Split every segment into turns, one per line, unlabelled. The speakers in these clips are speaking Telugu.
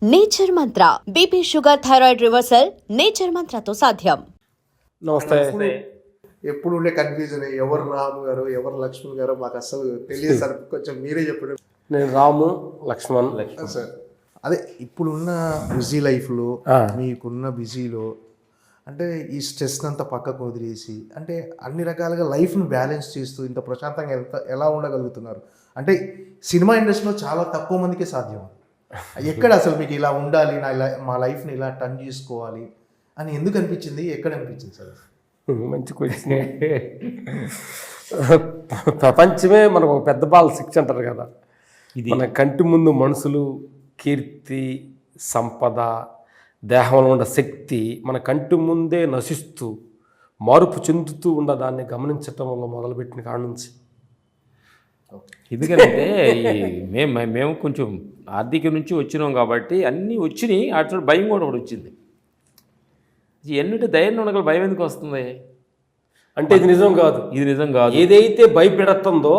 Nature Mantra BP sugar thyroid reversal Nature మంత్రతో సాధ్యం.
నమస్తే.
ఎప్పుడు ఉండే కన్ఫ్యూజన్ ఎవరు రాము గారు ఎవరు లక్ష్మణ్ గారు మాకు అసలు తెలియదు సార్. కొంచెం మీరే చెప్పండి.
నేను రాము లక్ష్మణ్
సార్ అదే ఇప్పుడున్న బిజీ లైఫ్లో మీకున్న బిజీలో అంటే ఈ స్ట్రెస్ అంతా పక్కకు వదిలేసి అంటే అన్ని రకాలుగా లైఫ్ను బ్యాలెన్స్ చేస్తూ ఇంత ప్రశాంతంగా ఎలా ఉండగలుగుతున్నారు? అంటే సినిమా ఇండస్ట్రీలో చాలా తక్కువ మందికే సాధ్యం. ఎక్కడ అసలు మీకు ఇలా ఉండాలి, మా లైఫ్ని ఇలా టర్న్ చేసుకోవాలి అని ఎందుకు అనిపించింది? ఎక్కడ అనిపించింది సార్?
మంచి క్వశ్చన్. ప్రపంచమే మనకు ఒక పెద్ద బాల్ శిక్ష అంటారు కదా. మన కంటి ముందు మనుషులు, కీర్తి, సంపద, దేహంలో ఉన్న శక్తి మన కంటి ముందే నశిస్తూ మార్పు చెందుతూ ఉన్న దాన్ని గమనించటం వల్ల మొదలుపెట్టిన కాడ నుంచి.
ఎందుకంటే మేము కొంచెం ఆర్థిక నుంచి వచ్చినాం కాబట్టి అన్నీ వచ్చినాయి. అటు భయం కూడా ఒకటి వచ్చింది. ఎన్నిటి ధైర్యం ఉండగల భయం ఎందుకు వస్తుంది
అంటే ఇది నిజం కాదు,
ఇది నిజం కాదు.
ఏదైతే భయపెడుతుందో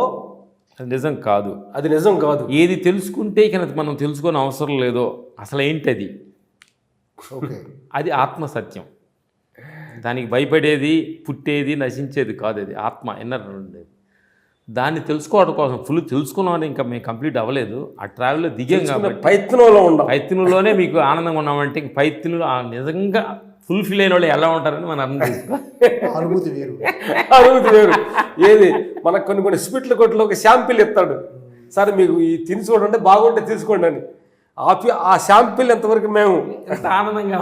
అది నిజం కాదు,
అది నిజం కాదు.
ఏది తెలుసుకుంటే ఇక మనం తెలుసుకొని అవసరం లేదో అసలు ఏంటి అది, అది ఆత్మ సత్యం. దానికి భయపడేది, పుట్టేది, నశించేది కాదు. అది ఆత్మ ఎన్నర్ ఉండేది. దాన్ని తెలుసుకోవడం కోసం ఫుల్ తెలుసుకున్నామని ఇంకా మేము కంప్లీట్ అవ్వలేదు. ఆ ట్రావెల్లో దిగాం కాబట్టి ప్రయత్నంలోనే మీకు ఆనందంగా ఉన్నామంటే ఇంక ప్రయత్నంలో నిజంగా ఫుల్ఫిల్ అయిన వాళ్ళు ఎలా ఉంటారని మనం అర్థం చేసుకో.
అనుభూతి వేరు.
ఏది మనకు కొన్ని స్వీట్ల కొట్లో ఒక శాంపిల్ ఇస్తాడు. సరే మీకు ఈ తిని చూడండి, బాగుంటే తీసుకోండి అని. ఆ శాంపిల్ ఎంతవరకు మేము
ఎంత ఆనందంగా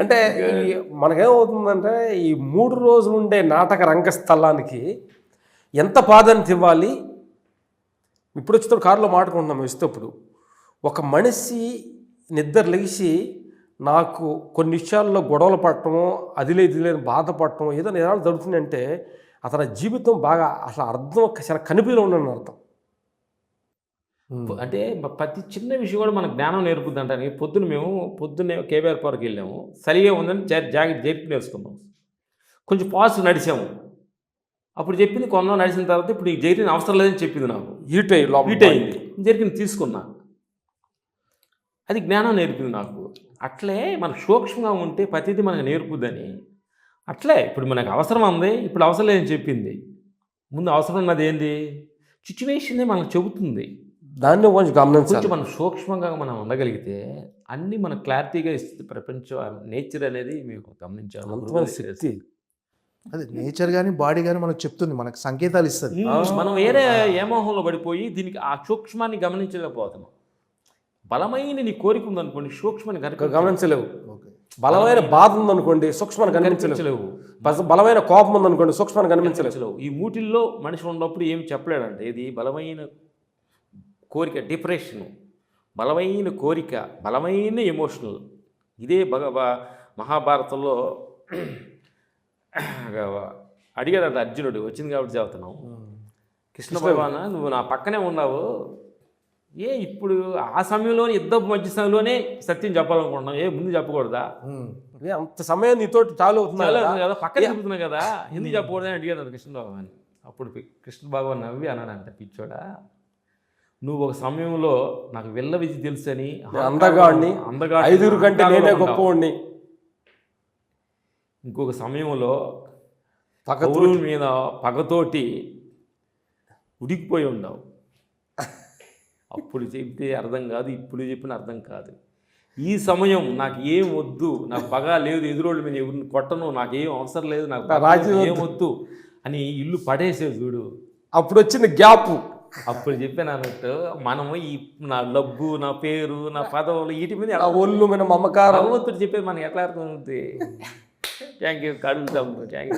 అంటే మనకేమవుతుందంటే ఈ 3 రోజులు ఉండే నాటక రంగస్థలానికి ఎంత ప్రాధాన్యత ఇవ్వాలి. ఇప్పుడు వచ్చేటప్పుడు కారులో మాట్లాడుకుంటున్నాం. ఇస్తేప్పుడు ఒక మనిషి నిద్ర లేచి నాకు కొన్ని విషయాల్లో గొడవలు పడటము, అది లేని బాధపడటం, ఏదైనా ఏదైనా జరుగుతుందంటే అతని జీవితం బాగా అసలు అర్థం చాలా కనిపిలో ఉండని అర్థం.
అంటే ప్రతి చిన్న విషయం కూడా మనకు జ్ఞానం నేర్పుద్ది అంటానికి. పొద్దున్నే కేబీఆర్ పార్క్ వెళ్ళాము. సరిగా ఉందని జాకెట్ జర్కిన్ వేసుకున్నాం. కొంచెం పాస్ నడిచాము. అప్పుడు చెప్పింది కొన్నాం. నడిచిన తర్వాత ఇప్పుడు ఈ జర్కిన్ అవసరం లేదని చెప్పింది. నాకు హీట్ అయింది. జర్కిన్ తీసుకున్నా. అది జ్ఞానం నేర్పింది నాకు. అట్లే మనకు సూక్ష్మంగా ఉంటే ప్రతిదీ మనకు నేర్పుద్దని. అట్లే ఇప్పుడు మనకు అవసరం ఉంది, ఇప్పుడు అవసరం లేదని చెప్పింది. ముందు అవసరం ఉన్నది ఏంది? సిచ్యువేషనే మనకు చెబుతుంది.
దాన్ని కొంచెం గమనించాలి.
కొంచెం మనం సూక్ష్మంగా మనం ఉండగలిగితే అన్నీ మనకు క్లారిటీగా ఇస్తుంది. ప్రపంచం నేచర్ అనేది మీకు గమనించాలి.
అది నేచర్ కానీ బాడీ కానీ మనకు చెప్తుంది, మనకు సంకేతాలు ఇస్తుంది.
మనం వేరే ఏమోహంలో పడిపోయి దీనికి ఆ సూక్ష్మాన్ని గమనించలేకపోతున్నాం. బలమైన నీ కోరిక ఉందనుకోండి, సూక్ష్మాన్ని
గమనించలేవు. బలమైన బాధ ఉందనుకోండి, సూక్ష్మాన్ని కనిపించలేవు. బలమైన కోపం ఉందనుకోండి, సూక్ష్మాన్ని కనిపించలేవు.
ఈ మూటిల్లో మనిషి ఉన్నప్పుడు ఏం చెప్పలేడంటే ఇది బలమైన కోరిక, డిప్రెషను, బలమైన కోరిక, బలమైన ఎమోషనల్. ఇదే మహాభారతంలో అడిగాడు అర్జునుడు. వచ్చింది కాబట్టి చెబుతున్నాం. కృష్ణ భగవాన్ నువ్వు నా పక్కనే ఉన్నావు, ఇప్పుడు ఆ సమయంలో యుద్ధ మధ్య సమయంలోనే సత్యం చెప్పాలనుకుంటున్నావు, ముందు చెప్పకూడదా?
అంత సమయం నీతో చాలు అవుతుంది
కదా, పక్కన చెబుతున్నావు కదా, ఎందుకు చెప్పకూడదని అడిగాడు కృష్ణ భగవాన్. అప్పుడు కృష్ణ భగవాన్ నవ్వి అన్నాడంట, పిచ్చోడా, నువ్వు ఒక సమయంలో నాకు వెళ్ళ విధి తెలుసు అని
అందగాడిని, 5 కంటే నేనే గొప్పవాడిని.
ఇంకొక సమయంలో పగతూరు మీద పగతోటి ఉడికిపోయి ఉండవు. అప్పుడు చెప్తే అర్థం కాదు, ఇప్పుడు చెప్పిన అర్థం కాదు. ఈ సమయం నాకు ఏం వద్దు, నాకు పగ లేదు, ఎదురోళ్ళు మీద ఎవరిని కొట్టను, నాకేం అవసరం లేదు, నాకు రాజ్యం ఏం వద్దు అని ఇల్లు పడేసే చూడు.
అప్పుడు వచ్చింది గ్యాప్.
అప్పుడు చెప్పాను అన్నట్టు మనము ఈ నా డబ్బు, నా పేరు, నా పదవులు, వీటి మీద
ఒళ్ళు మన మమకారం
భగవంతుడు చెప్పేది మనకి ఎట్లా అర్థమవుతుంది? థ్యాంక్ యూ, కడుగుతాము. Thank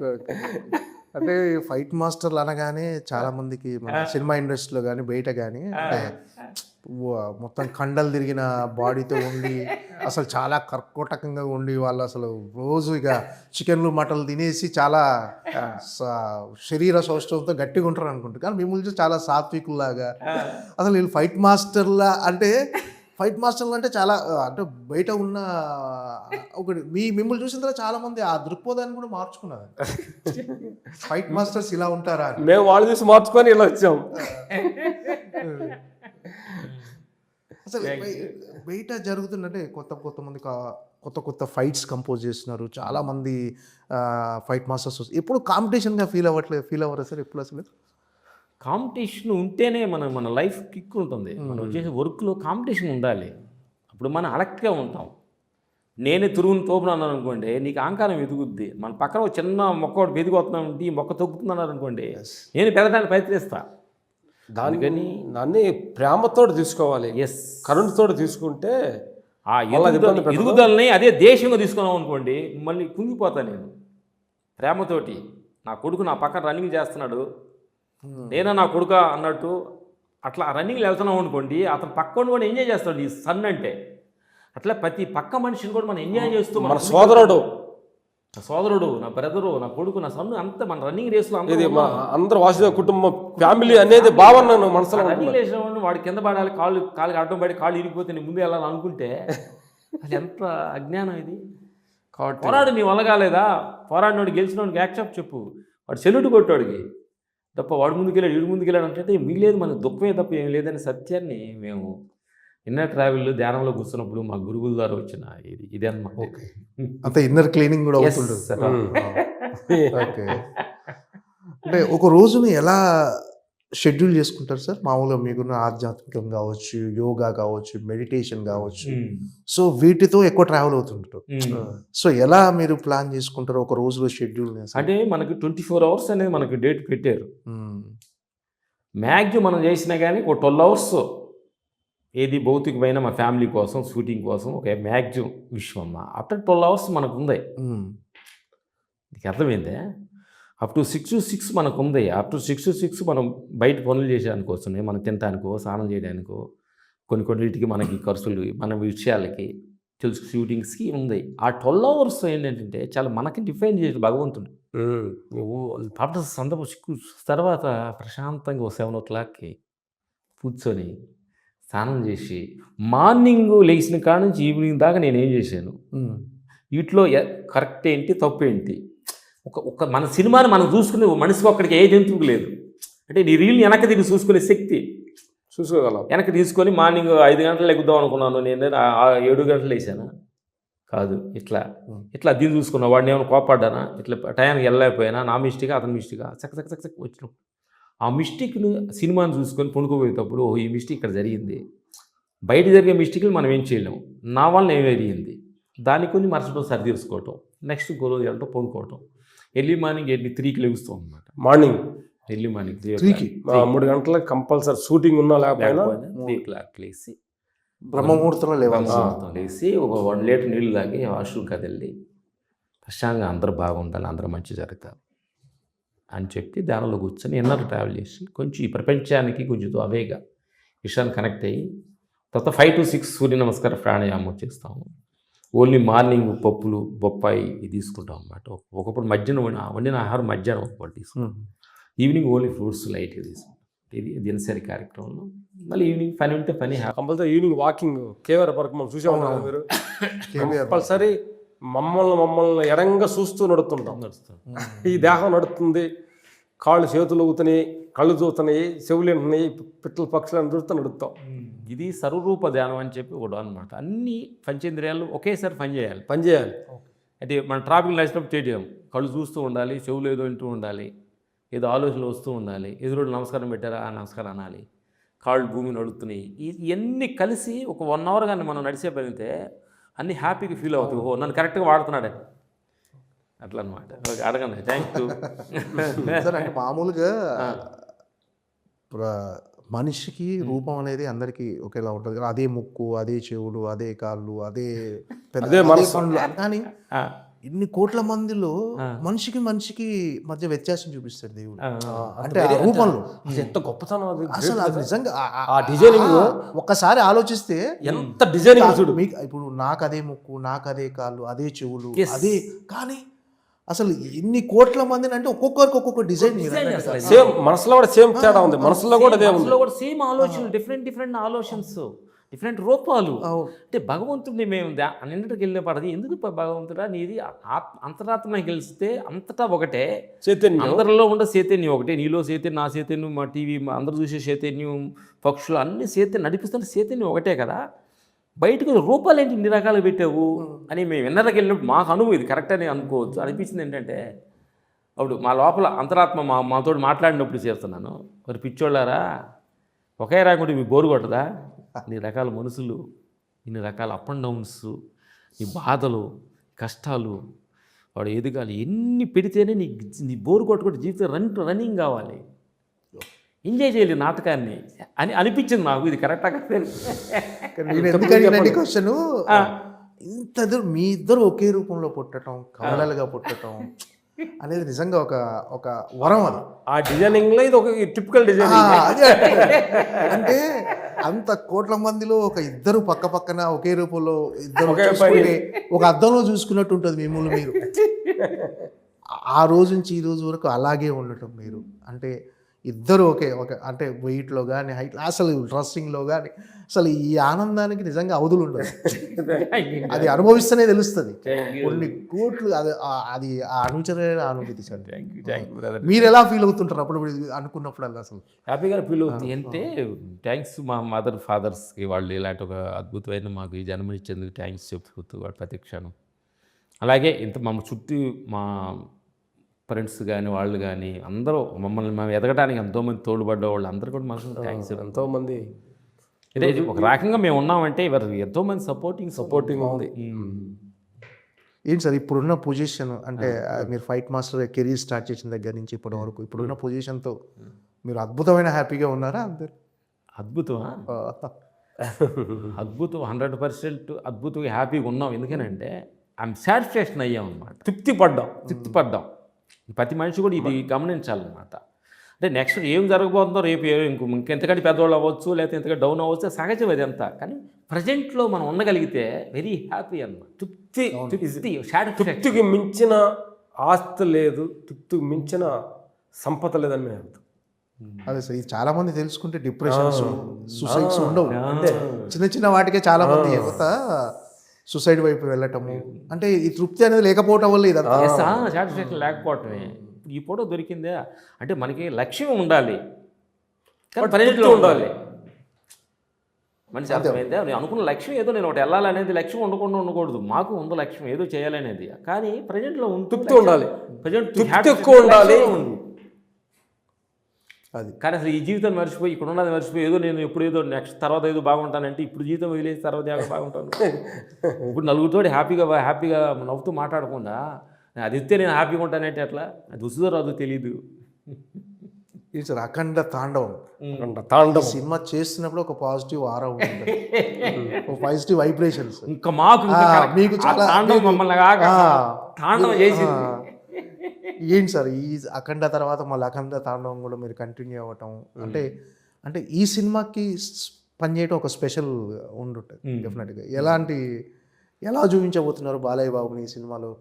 you.
అంటే ఫైట్ మాస్టర్లు అనగానే చాలా మందికి మన సినిమా ఇండస్ట్రీలో కానీ బయట కానీ అంటే మొత్తం కండలు తిరిగిన బాడీతో ఉండి అసలు చాలా కర్కోటకంగా ఉండి వాళ్ళు అసలు రోజు ఇక చికెన్లు మటన్లు తినేసి చాలా శరీర సౌష్ఠవంతో గట్టిగా ఉంటారు అనుకుంటారు. కానీ మిమ్మల్ని చూసి చాలా సాత్వికుల్లాగా అసలు వీళ్ళు ఫైట్ మాస్టర్లా అంటే ఫైట్ మాస్టర్లు అంటే చాలా అంటే బయట ఉన్న ఒకటి మిమ్మల్ని చూసిన తర్వాత చాలా మంది ఆ దృక్పథాన్ని కూడా మార్చుకున్నారు. ఫైట్ మాస్టర్స్ ఇలా ఉంటారా అని.
మేము వాళ్ళు చూసి మార్చుకొని ఇలా వచ్చాం.
అసలు బయట జరుగుతుందంటే కొత్త ఫైట్స్ కంపోజ్ చేస్తున్నారు చాలా మంది ఫైట్ మాస్టర్స్. ఎప్పుడు కాంపిటీషన్గా ఫీల్ అవ్వరు సార్ ఎప్పుడు అసలు?
కాంపిటీషన్ ఉంటేనే మన లైఫ్ కిక్ ఉంటుంది. మనం చేసే వర్క్లో కాంపిటీషన్ ఉండాలి. అప్పుడు మనం అలక్ట్గా ఉంటాం. నేనే తురుగుని తోపునన్నాను అనుకోండి, నీకు అహంకారం ఎదుగుద్ది. మన పక్కన ఒక చిన్న మొక్క ఒకటి వెదిగొస్తున్నాం ఉంటే ఈ మొక్క తొక్కుతున్నారు అనుకోండి, నేను పెరగడానికి ప్రయత్నిస్తా. దానికని
దాన్ని ప్రేమతో తీసుకోవాలి.
ఎస్,
కరుణతో తీసుకుంటే
ఆ ఎదుగుదలని అదే దేశంగా తీసుకున్నాం అనుకోండి, మళ్ళీ కుంగిపోతా. నేను ప్రేమతోటి నా కొడుకు నా పక్కన రన్నింగ్ చేస్తున్నాడు, నేనా నా కొడుక అన్నట్టు అట్లా రన్నింగ్లో వెళ్తున్నాం అనుకోండి, అతను పక్కన కూడా ఎంజాయ్ చేస్తాడు. ఈ సన్ అంటే అట్లా ప్రతి పక్క మనిషిని కూడా మనం ఎంజాయ్ చేస్తూ
మన సోదరుడు,
నా బ్రదరు, నా కొడుకు, నా సన్ను అంతా మన రన్నింగ్ రేస్లో
అందరూ వాసుదేవ కుటుంబం ఫ్యామిలీ అనేది భావన మనసులో.
రన్నింగ్ రేసిన వాడు కింద పడాలి, కాళ్ళకి అడ్డం పడి కాళ్ళు ఇరిగిపోతే నేను ముందు వెళ్ళాలని అనుకుంటే అది ఎంత అజ్ఞానం ఇది. పోరాడు, నీ వల్ల కాలేదా? పోరాడినోడు గెలిచినోడికి యాక్సెప్ట్ చెప్పు. వాడు సెల్యూట్ కొట్టాడికి తప్ప వాడు ముందుకెళ్ళాడు వీడు ముందుకెళ్ళాడు అంటే మిగిలేదు మన దుఃఖమే తప్ప ఏం లేదనే సత్యాన్ని మేము ఇన్నర్ ట్రావెల్లో ధ్యానంలో కూర్చున్నప్పుడు మా గురువుల ద్వారా వచ్చిన ఇది అన్నమాట.
అంత ఇన్నర్ క్లీనింగ్ కూడా అవుతుంటుంది సార్. ఓకే, అంటే ఒక రోజుని ఎలా షెడ్యూల్ చేసుకుంటారు సార్? మామూలుగా మీకున్న ఆధ్యాత్మికం కావచ్చు, యోగా కావచ్చు, మెడిటేషన్ కావచ్చు, సో వీటితో ఎక్కువ ట్రావెల్ అవుతుంటారు. సో ఎలా మీరు ప్లాన్ చేసుకుంటారు ఒక రోజులో షెడ్యూల్?
అంటే మనకి 24 hours అనేది మనకి డేట్ పెట్టారు. మ్యాక్సిమం మనం చేసినా కానీ ఒక 12 hours ఏది భౌతికమైన మా ఫ్యామిలీ కోసం షూటింగ్ కోసం ఒక మ్యాక్సిమం విషయం. ఆఫ్టర్ 12 hours మనకు ఉంది. నీకు అర్థమైందే? అప్ టు 6 to 6 మనకు ఉంది. అప్ టు 6 to 6 మనం బయట పనులు చేసేదానికి వస్తున్నాయి, మనం తినడానికో స్నానం చేయడానికో కొన్నిటికి మనకి ఖర్చులు మన విషయాలకి తెలుసు షూటింగ్స్కి ఉంది. ఆ 12 hours ఏంటంటే చాలా మనకి డిఫైన్ చేసి భగవంతుడు ఆఫ్టర్ సందర్భం తర్వాత ప్రశాంతంగా 7 o'clockకి కూర్చొని స్నానం చేసి మార్నింగ్ లేచిన కాడ నుంచి ఈవినింగ్ దాకా నేను ఏం చేశాను, వీటిలో కరెక్ట్ ఏంటి తప్పు ఏంటి, ఒక మన సినిమాని మనం చూసుకునే మనిషికి ఒక్కడికి ఏ జంతువుకు లేదు. అంటే నీ రీల్ని వెనక్కి తిరిగి చూసుకునే శక్తి
చూసుకోగలం.
వెనక్కి తీసుకొని మార్నింగ్ 5 గంటలు ఎగుద్దాం అనుకున్నాను, నేను 7 గంటలు వేసానా కాదు, ఇట్లా దీన్ని చూసుకున్నా. వాడిని ఏమైనా కోపడ్డానా, ఇట్లా టయానికి వెళ్ళలేకపోయినా, నా మిస్టేక్ అతని మిస్టేక్ చక్క వచ్చినప్పుడు ఆ మిస్టేక్ను సినిమాని చూసుకొని పండుకోపోయేటప్పుడు ఈ మిస్టేక్ ఇక్కడ జరిగింది. బయట జరిగే మిస్టేక్లు మనం ఏం చేయలేము, నా వల్ల ఏం జరిగింది దాన్ని కొన్ని మరుసటి సరి తీసుకోవటం, నెక్స్ట్ రోజు వెళ్ళటం పండుకోవటం. ఎర్లీ మార్నింగ్ 3కి లెగుస్తాం అనమాట. ఎర్లీ మార్నింగ్ 3కి
3 గంటలకు కంపల్సరీ షూటింగ్ ఉన్నా లేకపోయినా
3 o'clock లేసి
బ్రహ్మముహూర్తంలో
లేచి ఒక 1 లీటర్ నీళ్ళు తాగి వాష్రూమ్ కదిలి ప్రశాంతంగా అందరూ బాగుండాలి, అందరూ మంచి జరుగుతారు అని చెప్పి ధ్యానంలో కూర్చొని ఎన్నో ట్రావెల్ చేసి కొంచెం ఈ ప్రపంచానికి కొంచెం అవేగా విషయాన్ని కనెక్ట్ అయ్యి తర్వాత 5 to 6 సూర్య నమస్కార ప్రాణాయామం చేస్తాము. ఓన్లీ మార్నింగ్ పప్పులు బొప్పాయి ఇది తీసుకుంటాం అన్నమాట. ఒకప్పుడు మధ్యాహ్నం వండిన ఆహారం మధ్యాహ్నం ఒకటి తీసుకుంటాం, ఈవినింగ్ ఓన్లీ ఫ్రూట్స్ లైట్గా తీసుకుంటాం. ఇది దినసరి కార్యక్రమంలో. మళ్ళీ ఈవినింగ్ పని ఉంటే పని
compulsory evening walking KVR park మనం చూసే ఉన్నాం మీరు. కంపల్సరీ మమ్మల్ని ఎడంగా చూస్తూ నడుస్తుంటాం. ఈ దేహం నడుస్తుంది, కాళ్ళు చేతులు ఊతున్నాయి, కళ్ళు చూస్తున్నాయి, చెవులు ఉంటున్నాయి, పిట్టల పక్షులను చూస్తూ నడుస్తాం.
ఇది సర్వరూప ధ్యానం అని చెప్పి ఒకటి అనమాట. అన్ని పంచేంద్రియాలు ఒకేసారి పని చేయాలి. అంటే మన ట్రాఫిక్ నడిచినప్పుడు చేయడం, కళ్ళు చూస్తూ ఉండాలి, చెవులు ఏదో వింటూ ఉండాలి, ఏదో ఆలోచనలు వస్తూ ఉండాలి, ఎదురుడు నమస్కారం పెట్టారా నమస్కారం అనాలి, కాళ్ళు భూమి నడుస్తున్నాయి. ఇవన్నీ కలిసి ఒక 1 hour కానీ మనం నడిచే పడితే అన్నీ హ్యాపీగా ఫీల్ అవుతాయి. ఓ నన్ను కరెక్ట్గా వాడుతున్నాడే అట్లా అనమాట. ఓకే, అడగండి. Thank you
sir. అంటే మామూలుగా మనిషికి రూపం అనేది అందరికీ ఒకేలా ఉంటుంది కదా, అదే ముక్కు, అదే చెవులు, అదే కాళ్ళు, అదే పనులు. కానీ ఇన్ని కోట్ల మందిలో మనిషికి మధ్య వ్యత్యాసం చూపిస్తాడు దేవుడు. అంటే ఆ రూపంలో
ఎంత గొప్పతనం
అసలు అది నిజంగా
ఆ డిజైనింగ్
ఒక్కసారి ఆలోచిస్తే
ఎంత డిజైనింగ్ చూడు.
ఇప్పుడు నాకు అదే ముక్కు, నాకు అదే కాళ్ళు, అదే చెవులు, అదే. కానీ అసలు ఇన్ని కోట్ల మందిని అంటే ఒక్కొక్కరికి ఒక్కొక్క డిజైన్
సేమ్ మనసులో కూడా సేమ్ తేడా ఉంది. మనసులో కూడా
సేమ్ ఆలోచనలు, డిఫరెంట్ ఆలోచనస్. డిఫరెంట్ రూపాలు.
అవును.
అంటే భగవంతుడిని మేము నిన్నటికి వెళ్ళిన పడది ఎందుకు భగవంతుడా నీది అంతరాత్మ గెలిస్తే అంతటా ఒకటే
చైతన్యం
అందరిలో ఉండే చైతన్యం ఒకటే, నీలో చైతన్యం, నా చైతన్యం, మా టీవీ అందరూ చూసే చైతన్యం, పక్షులు అన్ని చైతన్యం నడిపిస్తున్న చైతన్యం ఒకటే కదా, బయటకు రూపాలు ఏంటి ఇన్ని రకాలు పెట్టావు అని మేము విన్నరకి వెళ్ళినప్పుడు మాకు అనుభవం ఇది కరెక్ట్ అని అనుకోవచ్చు. అనిపించింది ఏంటంటే అప్పుడు మా లోపల అంతరాత్మ మాతో మాట్లాడినప్పుడు చేస్తున్నాను, మరి పిచ్చోళ్ళారా ఒకే రాకుండా మీకు బోరు కొట్టదా, ఇన్ని రకాల మనుషులు, ఇన్ని రకాల అప్ అండ్ డౌన్స్, నీ బాధలు కష్టాలు, వాడు ఎదగాలి, ఎన్ని పెడితేనే నీ బోరు కొట్టుకుంటే జీవితం రన్నింగ్ కావాలి, ఎంజాయ్ చేయాలి నాటకాన్ని అని అనిపించింది నాకు. ఇది కరెక్టా కదా?
నేను ఎందుకంటే క్వశ్చన్ ఇంత మీ ఇద్దరు ఒకే రూపంలో పుట్టడం, కవలలుగా పుట్టడం అనేది నిజంగా ఒక వరం. అది
ఆ డిజైనింగ్లో ఇది ఒక టిపికల్ డిజైనింగ్.
అంటే అంత కోట్ల మందిలో ఒక ఇద్దరు పక్క పక్కన ఒకే రూపంలో ఇద్దరు ఒక అద్దంలో చూసుకున్నట్టు ఉంటుంది మిమ్మల్ని మీరు. ఆ రోజు నుంచి ఈ రోజు వరకు అలాగే ఉండటం మీరు, అంటే ఇద్దరు ఒక అంటే వెయిట్లో కానీ హైట్ అసలు డ్రెస్సింగ్లో కానీ అసలు ఈ ఆనందానికి నిజంగా అవధులు ఉండదు. అది అనుభవిస్తేనే తెలుస్తుంది. కొన్ని కోట్లు అది ఆ అనుచరైన అనుభూతి సార్. మీరు ఎలా ఫీల్ అవుతుంటారు అప్పుడు అనుకున్నప్పుడు? అసలు
హ్యాపీగా ఫీల్ అవుతుంది. అంటే థ్యాంక్స్ మా మదర్ ఫాదర్స్కి, వాళ్ళు ఇలాంటి ఒక అద్భుతమైన మాకు ఈ జన్మ ఇచ్చేందుకు థ్యాంక్స్ చెప్తూ వాడు ప్రతి క్షణం. అలాగే ఇంత మా చుట్టూ మా ఫ్రెండ్స్ కానీ వాళ్ళు కానీ అందరూ మమ్మల్ని మేము ఎదగడానికి ఎంతోమంది తోడుపడ్డ వాళ్ళు అందరూ కూడా మనసు థ్యాంక్స్.
ఎంతోమంది
అంటే ఒక రకంగా మేము ఉన్నామంటే ఇవాళ ఎంతోమంది సపోర్టింగ్ ఉంది.
ఏంటి సార్ ఇప్పుడున్న పొజిషన్, అంటే మీరు ఫైట్ మాస్టర్ కెరీర్ స్టార్ట్ చేసిన దగ్గర నుంచి ఇప్పటి వరకు ఇప్పుడున్న పొజిషన్తో మీరు అద్భుతమైన హ్యాపీగా ఉన్నారా? అందరు
అద్భుతమా? అద్భుతం, 100% అద్భుతంగా హ్యాపీగా ఉన్నాం. ఎందుకనంటే ఐఎమ్ సాటిస్ఫాక్షన్ అయ్యాం అన్నమాట, తృప్తి పడ్డాం. ప్రతి మనిషి కూడా ఇది గమనించాలన్నమాట. అంటే నెక్స్ట్ ఏం జరగబోతుందో రేపు ఇంకెంతకంటే పెద్దవాళ్ళు అవ్వచ్చు, లేకపోతే ఎంతకంటే డౌన్ అవ్వచ్చు, సహజం అది అంతా. కానీ ప్రజెంట్లో మనం ఉండగలిగితే వెరీ హ్యాపీ అన్నమాట.
తృప్తికి మించిన ఆస్తి లేదు, తృప్తికి మించిన సంపద లేదని మేము అర్థం.
అదే సార్, ఇది చాలా మంది తెలుసుకుంటే డిప్రెషన్స్, సూసైడ్స్ ఉండవు. అంటే చిన్న వాటికే చాలా మంది యువత సూసైడ్ వైపు వెళ్ళటము, అంటే ఈ తృప్తి అనేది లేకపోవటం వల్ల ఇదంతా.
సాటిస్ఫాక్షన్ లేకపోవటమే. ఈ ఫోటో దొరికిందే అంటే మనకి లక్ష్యం ఉండాలి, కానీ ప్రజెంట్లో ఉండాలి. మనిషి అర్థమైందే, నేను అనుకున్న లక్ష్యం ఏదో నేను ఒకటి వెళ్ళాలనేది లక్ష్యం ఉండకూడదు. మాకు ఉంది లక్ష్యం ఏదో చేయాలనేది, కానీ ప్రజెంట్లో
తృప్తి ఉండాలి,
ప్రజెంట్
ఎక్కువ ఉండాలి.
అది
కానీ అసలు ఈ జీవితం మర్చిపోయి ఇక్కడ ఉన్నది మర్చిపోయి ఏదో నేను ఎప్పుడు ఏదో నెక్స్ట్ తర్వాత ఏదో బాగుంటానంటే ఇప్పుడు జీవితం వదిలేసి తర్వాత బాగుంటాను. ఇప్పుడు నలుగురితో హ్యాపీగా నవ్వుతూ మాట్లాడకుండా అది ఇస్తే నేను హ్యాపీగా ఉంటానంటే అట్లా అది వస్తుందో రాదో తెలీదు.
ఇది సార్ అఖండ తాండవం సినిమా చేస్తున్నప్పుడు ఒక పాజిటివ్ ఆరా ఉంటుంది, ఒక పాజిటివ్ వైబ్రేషన్స్.
ఇంకా మాకు
మీకు చాలా
తాండవం చేసింది.
ఏంటి సార్ ఈ అఖండ తర్వాత మళ్ళీ అఖండ తాండవం కూడా మీరు కంటిన్యూ అవ్వటం, అంటే ఈ సినిమాకి పనిచేయటం ఒక స్పెషల్ ఉండుంటుంది డెఫినెట్గా. ఎలా చూపించబోతున్నారు బాలయ్య బాబుని ఈ సినిమాలో?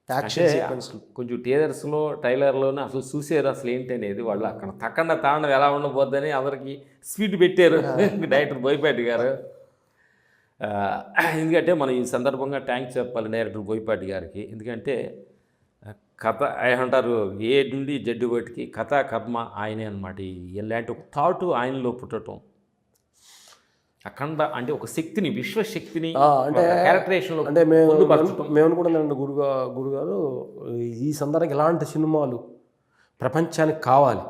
యాక్షన్ సీక్వెన్స్
కొంచెం టీజర్స్లో ట్రైలర్లోనే అసలు చూసారు అసలు ఏంటి అనేది. వాళ్ళు అక్కడ తక్కన తాండం ఎలా ఉండబోద్దని అందరికి స్పీడ్ పెట్టారు డైరెక్టర్ బోయపాటి గారు. ఎందుకంటే మనం ఈ సందర్భంగా థ్యాంక్స్ చెప్పాలి డైరెక్టర్ బోయపాటి గారికి. ఎందుకంటే కథ అంటారు ఏ నుండి జడ్డు బయటికి కథ కర్మ ఆయనే అనమాట. ఇలాంటి ఒక థాట్ ఆయనలో పుట్టడం, అఖండ అంటే ఒక శక్తిని, విశ్వశక్తిని క్యారెక్టరేషన్లో
అంటే మేము అనుకుంటున్నాం గురుగారు ఈ సందర్భంగా ఇలాంటి సినిమాలు ప్రపంచానికి కావాలి.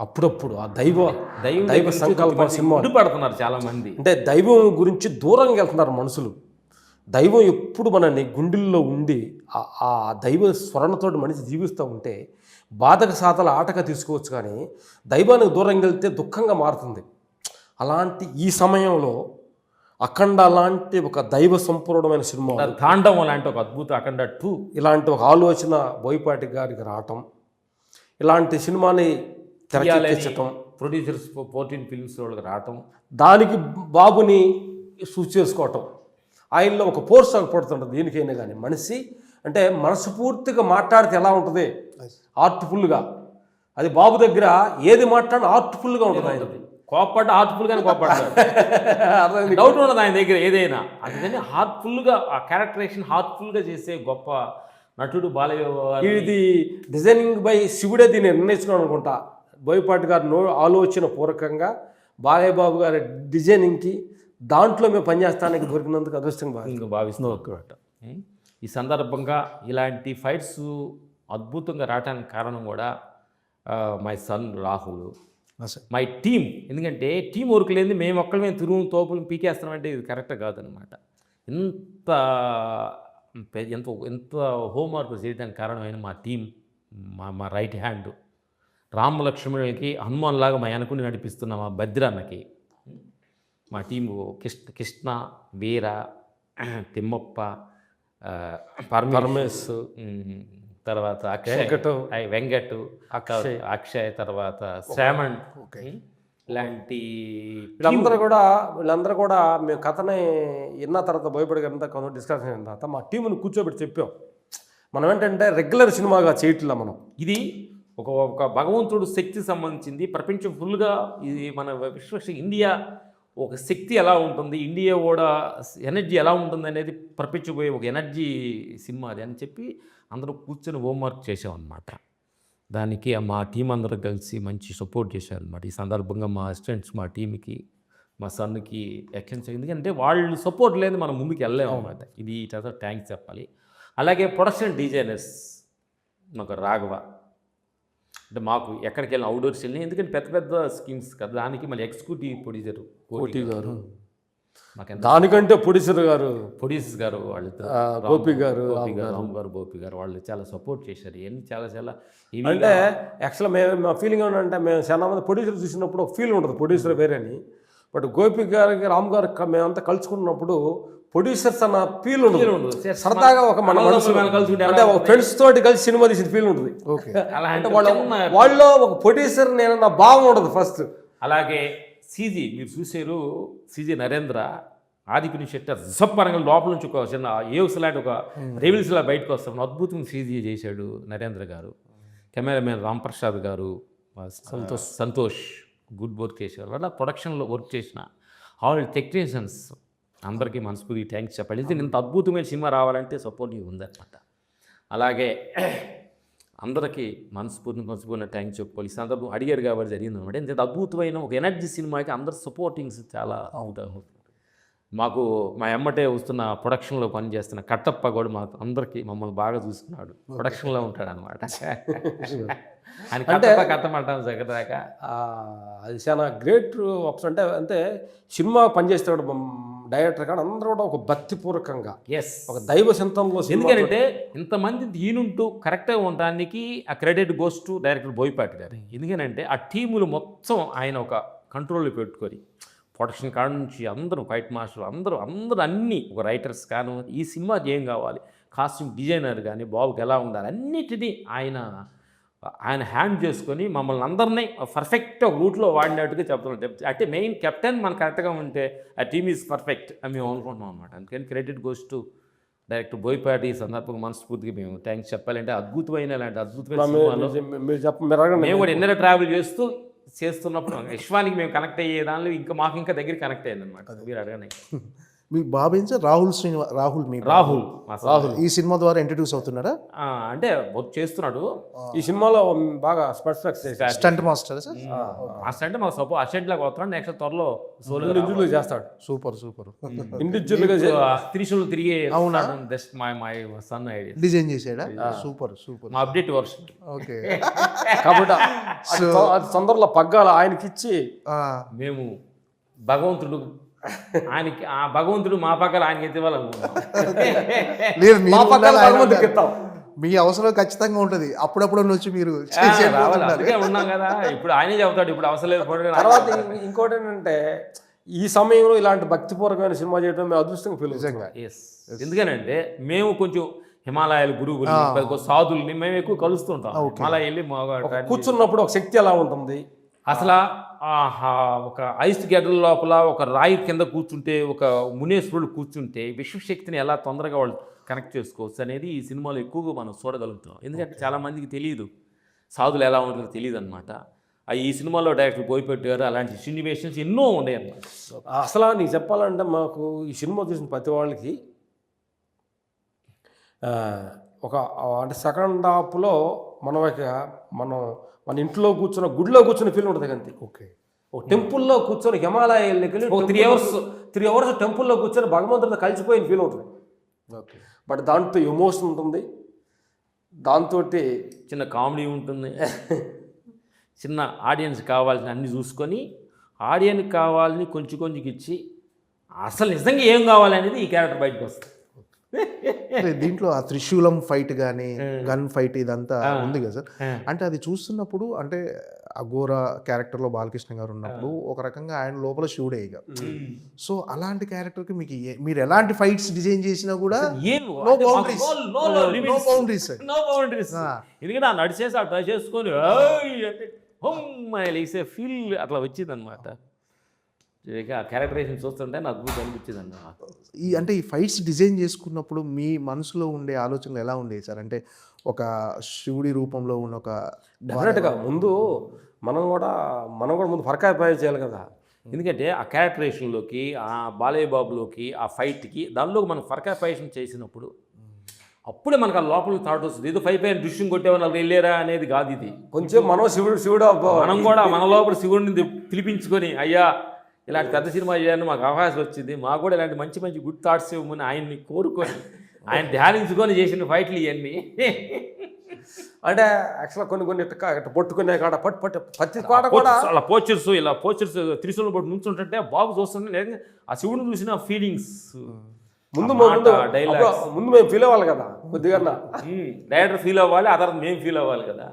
అప్పుడప్పుడు ఆ దైవ సంకల్ప సినిమాలు
పడుతున్నారు చాలామంది.
అంటే దైవం గురించి దూరంగా వెళ్తున్నారు మనుషులు. దైవం ఎప్పుడు మనని గుండెల్లో ఉండి ఆ దైవ స్మరణతో మనిషి జీవిస్తూ ఉంటే బాధక సాతల ఆటగా తీసుకోవచ్చు, కానీ దైవానికి దూరంగా వెళ్తే దుఃఖంగా మారుతుంది. అలాంటి ఈ సమయంలో అఖండ లాంటి ఒక దైవ సంపూర్ణమైన సినిమా,
తాండవం లాంటి ఒక అద్భుత అఖండ 2 ఇలాంటి
ఒక ఆలోచన బోయపాటి గారికి రావటం, ఇలాంటి సినిమాని తెరకెక్కించటం,
ప్రొడ్యూసర్స్ 14 ఫిల్మ్స్ వాళ్ళకి రావటం,
దానికి బాబుని చేసుకోవటం, ఆయనలో ఒక ఫోర్స్ పడుతుంటుంది. దీనికైనా కానీ మనిషి అంటే మనస్ఫూర్తిగా మాట్లాడితే ఎలా ఉంటుంది, ఆర్ట్ఫుల్గా. అది బాబు దగ్గర ఏది మాట్లాడినా ఆర్ట్ఫుల్గా ఉంటుంది. ఆయన
కోప్పడ్డ హార్ట్ఫుల్గానే కోప్పడ్డాడు.
అర్థమైంది.
డౌట్ ఉండదు ఆయన దగ్గర ఏదైనా. అందుకని హార్ట్ఫుల్గా ఆ క్యారెక్టరేషన్ హార్ట్ఫుల్గా చేసే గొప్ప నటుడు బాలయ్య గారు.
ఇది డిజైనింగ్ బై శివుడే దీన్ని నిర్ణయించుకున్నాను అనుకుంటా. బోయపాటి గారు ఆలోచన పూర్వకంగా బాలయ్య బాబు గారి డిజైనింగ్కి దాంట్లో మేము పనిచేస్తానికి దొరికినందుకు అదృష్టంగా
ఇంకా భావిస్తున్నాం. ఈ సందర్భంగా ఇలాంటి ఫైట్స్ అద్భుతంగా రావడానికి కారణం కూడా my son Rahul, my team. ఎందుకంటే టీం వర్క్ లేని మేము ఒక్కళ్ళమే తిరుగు తోపులు పీకేస్తామంటే ఇది కరెక్ట్ కాదనమాట. ఎంత ఎంత ఎంత హోంవర్క్ చేయడానికి కారణమైన మా టీం, మా రైట్ హ్యాండ్ రామలక్ష్మణుడికి హనుమాన్లాగా మా వెనకుని నడిపిస్తున్న మా భద్రన్నకి, మా టీము కృష్ణ, వీర, తిమ్మప్ప, పరమేశ్, తర్వాత వెంకట్, అక్షయ్, తర్వాత శ్రావణ్, ఇలాంటి
వీళ్ళందరూ కూడా మేము కథని విన్న తర్వాత భయపడినంత కొంత డిస్కషన్ అయిన తర్వాత మా టీముని కూర్చోబెట్టి చెప్పాం. మనం ఏంటంటే రెగ్యులర్ సినిమాగా చేయట్లా మనం.
ఇది ఒక భగవంతుడు శక్తి సంబంధించింది. ప్రపంచం ఫుల్గా ఇది మన ఇండియా ఒక శక్తి ఎలా ఉంటుంది, ఇండియా కూడా ఎనర్జీ ఎలా ఉంటుంది అనేది ప్రపంచపోయే ఒక ఎనర్జీ సినిమా అది అని చెప్పి అందరూ కూర్చొని హోంవర్క్ చేసామన్నమాట. దానికి మా టీం అందరూ కలిసి మంచి సపోర్ట్ చేశారనమాట. ఈ సందర్భంగా మా అసిస్టెంట్స్, మా టీంకి, మా సన్కి ఎక్సలెన్స్. ఎందుకంటే వాళ్ళు సపోర్ట్ లేదు మనం ముందుకు వెళ్ళలేము అనమాట. ఇది చాలా థ్యాంక్స్ చెప్పాలి. అలాగే ప్రొడక్షన్ డిజైనర్స్ మాకు రాఘవ, అంటే మాకు ఎక్కడికి వెళ్ళిన అవుట్డోర్స్ వెళ్ళినా, ఎందుకంటే పెద్ద పెద్ద స్కీమ్స్ కదా, దానికి మళ్ళీ ఎగ్జిక్యూటివ్ ప్రొడ్యూసర్
కోటి గారు,
మాకు
దానికంటే ప్రొడ్యూసర్
గారు వాళ్ళు
గోపి గారు,
రామ్ గారు, గోపి గారు వాళ్ళు చాలా సపోర్ట్ చేశారు. ఇవన్నీ చాలా
అంటే యాక్చువల్గా మేము మా ఫీలింగ్ ఏంటంటే, మేము చాలా మంది ప్రొడ్యూసర్ చూసినప్పుడు ఒక ఫీల్ ఉంటుంది ప్రొడ్యూసర్ వేరే అని. బట్ గోపి గారికి, రామ్ గారు మేమంతా కలుసుకున్నప్పుడు ప్రొడ్యూసర్స్ అన్న ఫీల్ ఉండదు. సరదాగా ఒక మన అంటే ఒక ఫ్రెండ్స్ తోటి కలిసి సినిమా తీసిన ఫీల్ ఉంటుంది. అంటే వాళ్ళలో ఒక ప్రొడ్యూసర్ నేను నా భావం ఉండదు ఫస్ట్.
అలాగే సీజీ మీరు చూసారు, సీజీ నరేంద్ర ఆదిపుని షెట్టర్ జప్పరంగా లోపల నుంచి ఒక చిన్న ఏవ్స్ లాంటి ఒక రెవిల్స్లా బయటకు వస్తాం. అద్భుతంగా సీజీ చేశాడు నరేంద్ర గారు. కెమెరామెన్ రాంప్రసాద్ గారు, సంతోష్ గుడ్ వర్క్ చేశారు. అలా ప్రొడక్షన్లో వర్క్ చేసిన ఆల్ టెక్నీషియన్స్ అందరికీ మనస్ఫూర్తి థ్యాంక్స్ చెప్పాలి. ఇంత అద్భుతమైన సినిమా రావాలంటే సపోర్టివ్ ఉందన్నమాట. అలాగే అందరికీ మనస్ఫూర్తి థ్యాంక్స్ చెప్పుకోవాలి. ఈ సందర్భం అడిగారు కాబట్టి జరిగింది అనమాట. ఇంత అద్భుతమైన ఒక ఎనర్జీ సినిమాకి అందరు సపోర్టింగ్స్ చాలా మాకు మా ఎమ్మటే వస్తున్న ప్రొడక్షన్లో పనిచేస్తున్న కట్టప్ప కూడా మాకు అందరికీ మమ్మల్ని బాగా చూసుకున్నాడు. ప్రొడక్షన్లో ఉంటాడు అనమాట. అంటే కట్టమంటాం దగ్గరదాకా
అది చాలా గ్రేట్ ఆప్షన్. అంటే సినిమా పనిచేస్తాడు డైరెక్టర్ కానీ అందరూ కూడా ఒక భక్తిపూర్వకంగా, ఒక దైవ సింతంలో.
ఎందుకంటే ఇంతమంది దీనుంటూ కరెక్ట్గా ఉండడానికి ఆ credit goes to director Boyapati గారు. ఎందుకంటే ఆ టీములు మొత్తం ఆయన ఒక కంట్రోల్లో పెట్టుకొని ప్రొడక్షన్ కాడ నుంచి అందరూ ఫైట్ మాస్టర్ అందరూ అన్నీ ఒక రైటర్స్ కానీ ఈ సినిమాకి ఏం కావాలి, కాస్ట్యూమ్ డిజైనర్ కానీ బాబుకి ఎలా ఉండాలి అన్నిటినీ ఆయన హ్యాండ్ చేసుకొని మమ్మల్ని అందరినీ పర్ఫెక్ట్ రూట్లో వాడినట్టుగా చెప్తున్నాం. అంటే మెయిన్ కెప్టెన్ మన కరెక్ట్గా ఉంటే ఆ టీమ్ ఈజ్ పర్ఫెక్ట్ అని మేము అనుకుంటున్నాం అనమాట. అందుకని credit goes to director Boyapati. ఈ సందర్భంగా మనస్ఫూర్తిగా మేము థ్యాంక్స్ చెప్పాలంటే అద్భుతమైన మేము కూడా ఎన్నో ట్రావెల్ చేస్తున్నప్పుడు విశ్వానికి మేము కనెక్ట్ అయ్యే దానిలో మాకు ఇంకా దగ్గర కనెక్ట్ అయ్యింది అనమాట. మీరు అడగనే
మీ బాబు రాహుల్ ఈ సినిమా ద్వారా ఇంట్రడ్యూస్ అవుతున్నారా?
అంటే వర్క్ చేస్తున్నాడు
ఈ సినిమాలో బాగా
స్టంట్ మాస్టర్.
అంటే మాకు సపోర్ట్ అసిస్టెంట్ లాగా వస్తున్నాడు. నెక్స్ట్ త్వరలో
సోలో చేస్తాడు.
సూపర్
ఇండివిజువల్గా
త్రిశూలు తిరిగే సన్
డిజైన్ చేసాడా? సూపర్
మా అప్డేట్ వర్షన్.
ఓకే.
కాబట్టి అది తొందరలో పగ్గాల ఆయనకి ఇచ్చి
మేము భగవంతుడు ఆయనకి ఆ భగవంతుడు మా పక్కన ఆయనకి ఎత్తివ్వాలనుకుంటున్నాం.
మీ అవసరం ఖచ్చితంగా ఉంటుంది. అప్పుడప్పుడు వచ్చి మీరు
ఉన్నాం కదా. ఇప్పుడు ఆయనే చెబుతాడు ఇప్పుడు అవసరం లేదు.
తర్వాత ఇంకోటి ఏంటంటే ఈ సమయంలో ఇలాంటి భక్తిపూర్వకమైన సినిమా చేయడం మేము అదృష్టంగా ఫీల్ అవుతాం.
ఎందుకనంటే మేము కొంచెం హిమాలయాల గురువులు సాధుల్ని మేము ఎక్కువ కలుస్తుంటాం. హిమాలయ వెళ్ళి
కూర్చున్నప్పుడు ఒక శక్తి ఎలా ఉంటుంది
అసలు ఒక ఐస్ గడ్డల లోపల ఒక రాయి కింద కూర్చుంటే, ఒక మునేశ్వరుడు కూర్చుంటే విశ్వశక్తిని ఎలా తొందరగా వాళ్ళు కనెక్ట్ చేసుకోవచ్చు అనేది ఈ సినిమాలో ఎక్కువగా మనం చూడగలుగుతాం. ఎందుకంటే చాలామందికి తెలియదు సాధులు ఎలా ఉంటుందో తెలియదు అనమాట. ఈ సినిమాలో డైరెక్టర్ పోయిపెట్టారు అలాంటి సిచ్యువేషన్స్ ఎన్నో ఉన్నాయి అన్నమాట.
అసలు నీకు చెప్పాలంటే మాకు ఈ సినిమా చూసిన ప్రతి వాళ్ళకి ఒక అంటే సెకండ్ హాఫ్లో మనం మన ఇంట్లో కూర్చున్న గుడిలో కూర్చున్న ఫీల్ ఉంటుంది అంతే.
ఓకే.
ఒక టెంపుల్లో కూర్చొని హిమాలయాల్లోకి వెళ్ళి
ఒక 3
అవర్స్ టెంపుల్లో కూర్చొని భగవంతుడితో కలిసిపోయిన ఫీల్ ఉంటుంది.
ఓకే.
బట్ దాంట్లో ఎమోషన్ ఉంటుంది, దాంతో
చిన్న కామెడీ ఉంటుంది, చిన్న ఆడియన్స్ కావాల్సిన అన్ని చూసుకొని ఆడియన్స్ కావాలని కొంచెం కొంచెం ఇచ్చి అసలు నిజంగా ఏం కావాలనేది ఈ క్యారెక్టర్ బయటకు వస్తుంది.
దీంట్లో ఆ త్రిశూలం ఫైట్ కానీ గన్ ఫైట్ ఇదంతా ఉంది కదా సార్, అంటే అది చూస్తున్నప్పుడు అంటే అఘోర క్యారెక్టర్లో బాలకృష్ణ గారు ఉన్నప్పుడు ఒక రకంగా ఆయన లోపల శివుడే ఇక. సో అలాంటి క్యారెక్టర్కి మీకు మీరు ఎలాంటి ఫైట్స్ డిజైన్ చేసినా కూడా నో బౌండరీస్.
ఎందుకంటే ఆ నడిచేసి ఆ టచ్ చేసుకొని లేసే ఫీల్ అట్లా వచ్చింది అనమాట. ఆ క్యారెక్టరైజేషన్ చూస్తుంటే నాకు అద్భుతం అనిపించింది అన్నమాట.
అంటే ఈ ఫైట్స్ డిజైన్ చేసుకున్నప్పుడు మీ మనసులో ఉండే ఆలోచనలు ఎలా ఉండేవి సార్? అంటే ఒక శివుడి రూపంలో ఉన్న ఒక
డెఫినెట్గా ముందు మనం కూడా ముందు ఫర్కాయ చేయాలి కదా.
ఎందుకంటే ఆ క్యారెక్టరేషన్లోకి ఆ బాలయ్య బాబులోకి ఆ ఫైట్కి దానిలో మనం ఫర్కాపరేషన్ చేసినప్పుడు అప్పుడే మనకు ఆ లోపల థాట్ వస్తుంది. ఏదో పైన దృశ్యం కొట్టేవాళ్ళు వెళ్ళారా అనేది కాదు. ఇది
కొంచెం మనం శివుడు
మనం కూడా మన లోపల శివుడిని పిలిపించుకొని అయ్యా ఇలాంటి పెద్ద సినిమా చేయాలని మాకు అవకాశం వచ్చింది, మాకు కూడా ఇలాంటి మంచి మంచి గుడ్ థాట్స్ ఇవ్వమని ఆయన్ని కోరుకొని ఆయన ధ్యానించుకొని చేసిన ఫైట్లు ఇవన్నీ.
అంటే యాక్చువల్గా కొన్ని ఇట్ట పట్టుకునే కాడ ప్రతి పాట కూడా
అలా పోచర్స్ త్రిశూలం పట్టు నుంచుంటే బాబు చూస్తుంటే లేదా ఆ శివుడిని చూసిన ఫీలింగ్స్
ముందు మేము ఫీల్ అవ్వాలి కదా, కొద్దిగా
డైరెక్టర్ ఫీల్ అవ్వాలి, ఆ తర్వాత మేము ఫీల్ అవ్వాలి కదా.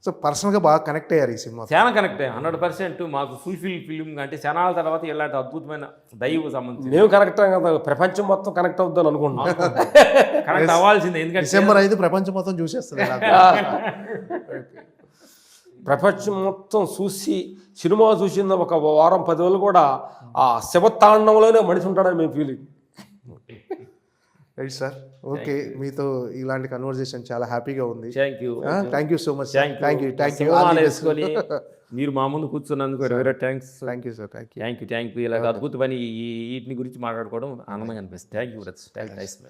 సో పర్సనల్గా బాగా కనెక్ట్ అయ్యారు ఈ సినిమా?
చాలా కనెక్ట్ అయ్యాం 100%. మాకు ఫుల్ఫిల్ ఫిల్మ్ అంటే ఛానల్ తర్వాత ఇలాంటి అద్భుతమైన దైవ సంబంధించి
మేము కనెక్ట్ అయ్యాం కదా, ప్రపంచం మొత్తం కనెక్ట్ అవుద్దాం అనుకుంటున్నాం.
కనెక్ట్ అవ్వాల్సిందే, ఎందుకంటే
డిసెంబర్ 5 ప్రపంచం మొత్తం చూసేస్తుంది.
ప్రపంచం మొత్తం చూసి సినిమా చూసిన ఒక వారం 10 రోజులు కూడా ఆ శివతాండంలోనే మనిషి ఉంటాడని మేము ఫీలింగ్.
Right sir, okay. మీతో ఇలాంటి కన్వర్జేషన్ చాలా హ్యాపీగా ఉంది.
Thank you
so much.
Thank you. మీరు మా ముందు కూర్చున్నందుకు thanks.
Thank you sir.
Thank you. ఇలా అద్భుతమైన వీటిని గురించి మాట్లాడుకోవడం ఆనందంగా అనిపిస్తుంది. Thank you.